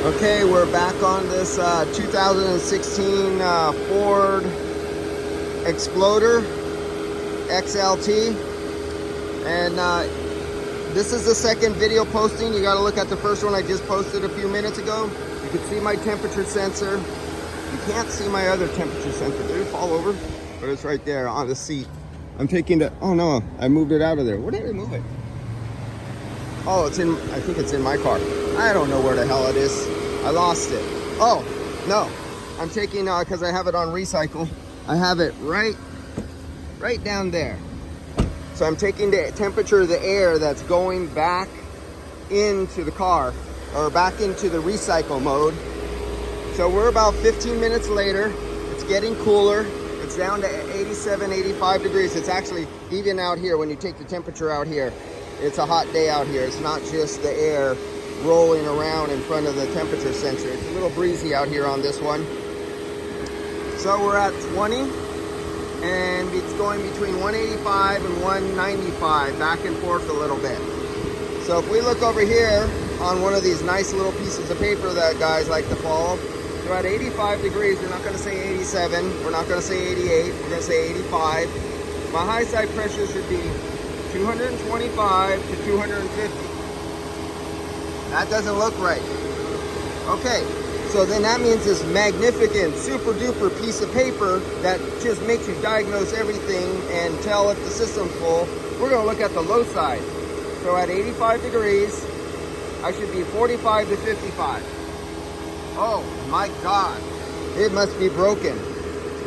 Okay, we're back on this 2016 Ford Explorer XLT, and this is the second video posting. You got to look at the first one I just posted a few minutes ago. You can see my temperature sensor. You can't see my other temperature sensor. Did it fall over? But it's right there on the seat. I'm taking the, oh no, I moved it out of there. Where did I move it? Oh, it's in, I think it's in my car. I don't know where the hell it is. I lost it. Oh, no. I'm taking, because I have it on recycle, I have it right down there. So I'm taking the temperature of the air that's going back into the car, or back into the recycle mode. So we're about 15 minutes later. It's getting cooler. It's down to 87, 85 degrees. It's actually even out here when you take the temperature out here. It's a hot day out here. It's not just the air rolling around in front of the temperature sensor. It's a little breezy out here on this one. So we're at 20, and it's going between 185 and 195, back and forth a little bit. So if we look over here on one of these nice little pieces of paper that guys like to follow, we're at 85 degrees. We're not going to say 87. We're not going to say 88. We're going to say 85. My high side pressure should be 225 to 250. That doesn't look right. Okay, so then that means this magnificent, super duper piece of paper that just makes you diagnose everything and tell if the system's full. We're going to look at the low side. So at 85 degrees, I should be 45 to 55. Oh my God, it must be broken.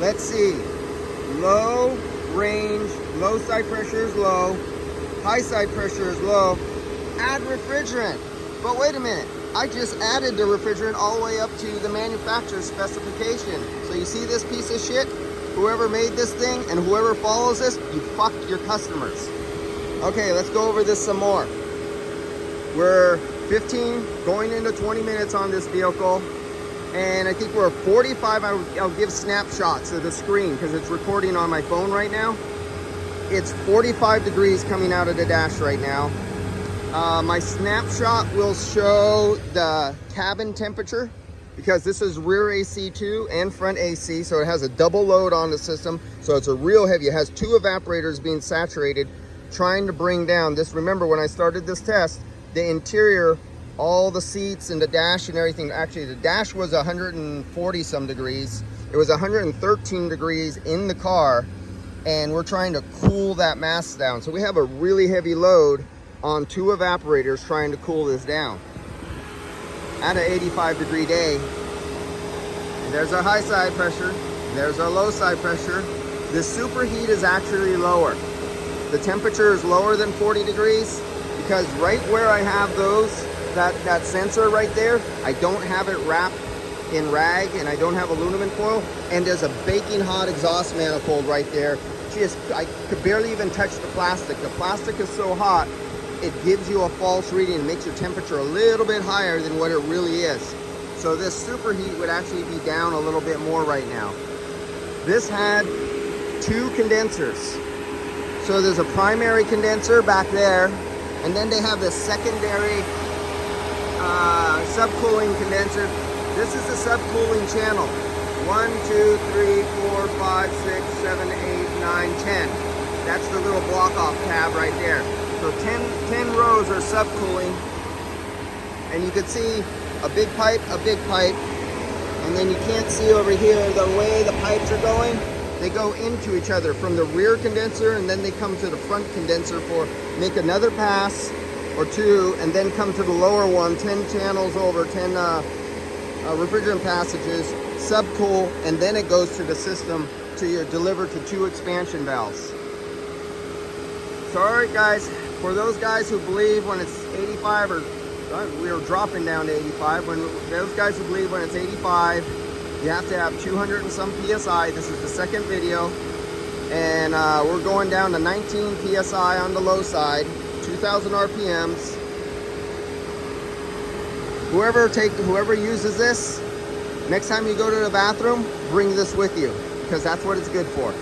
Let's see. Low range, low side pressure is low, high side pressure is low. Add refrigerant. But wait a minute, I just added the refrigerant all the way up to the manufacturer's specification. So you see this piece of shit? Whoever made this thing and whoever follows this, you fucked your customers. Okay, let's go over this some more. We're 15, going into 20 minutes on this vehicle. And I think we're 45, I'll give snapshots of the screen because it's recording on my phone right now. It's 45 degrees coming out of the dash right now. My snapshot will show the cabin temperature because this is rear AC too and front AC, so it has a double load on the system, so it's a real heavy. It has two evaporators being saturated, trying to bring down this. Remember when I started this test, the interior, all the seats and the dash and everything, actually the dash was 140 some degrees. It was 113 degrees in the car, and we're trying to cool that mass down. So we have a really heavy load on two evaporators trying to cool this down at an 85 degree day. And there's our high side pressure, there's our low side pressure. The superheat is actually lower. The temperature is lower than 40 degrees because right where I have those, that sensor right there, I don't have it wrapped in rag and I don't have aluminum foil, and there's a baking hot exhaust manifold right there. I could barely even touch the plastic. The plastic is so hot, it gives you a false reading and makes your temperature a little bit higher than what it really is. So this superheat would actually be down a little bit more right now. This had two condensers. So there's a primary condenser back there, and then they have this secondary subcooling condenser. This is the subcooling channel. 1, 2, 3, 4, 5, 6, 7, 8, 9, 10. That's the little block off tab right there. So 10 rows are subcooling, and you can see a big pipe, and then you can't see over here the way the pipes are going. They go into each other from the rear condenser, and then they come to the front condenser for make another pass or two, and then come to the lower one, 10 channels over, 10 refrigerant passages, subcool, and then it goes to the system to delivered to two expansion valves. So all right guys, for those guys who believe when it's 85, or we were dropping down to 85, when those guys who believe when it's 85, you have to have 200 and some PSI. This is the second video, and we're going down to 19 PSI on the low side, 2,000 RPMs. Whoever uses this, next time you go to the bathroom, bring this with you because that's what it's good for.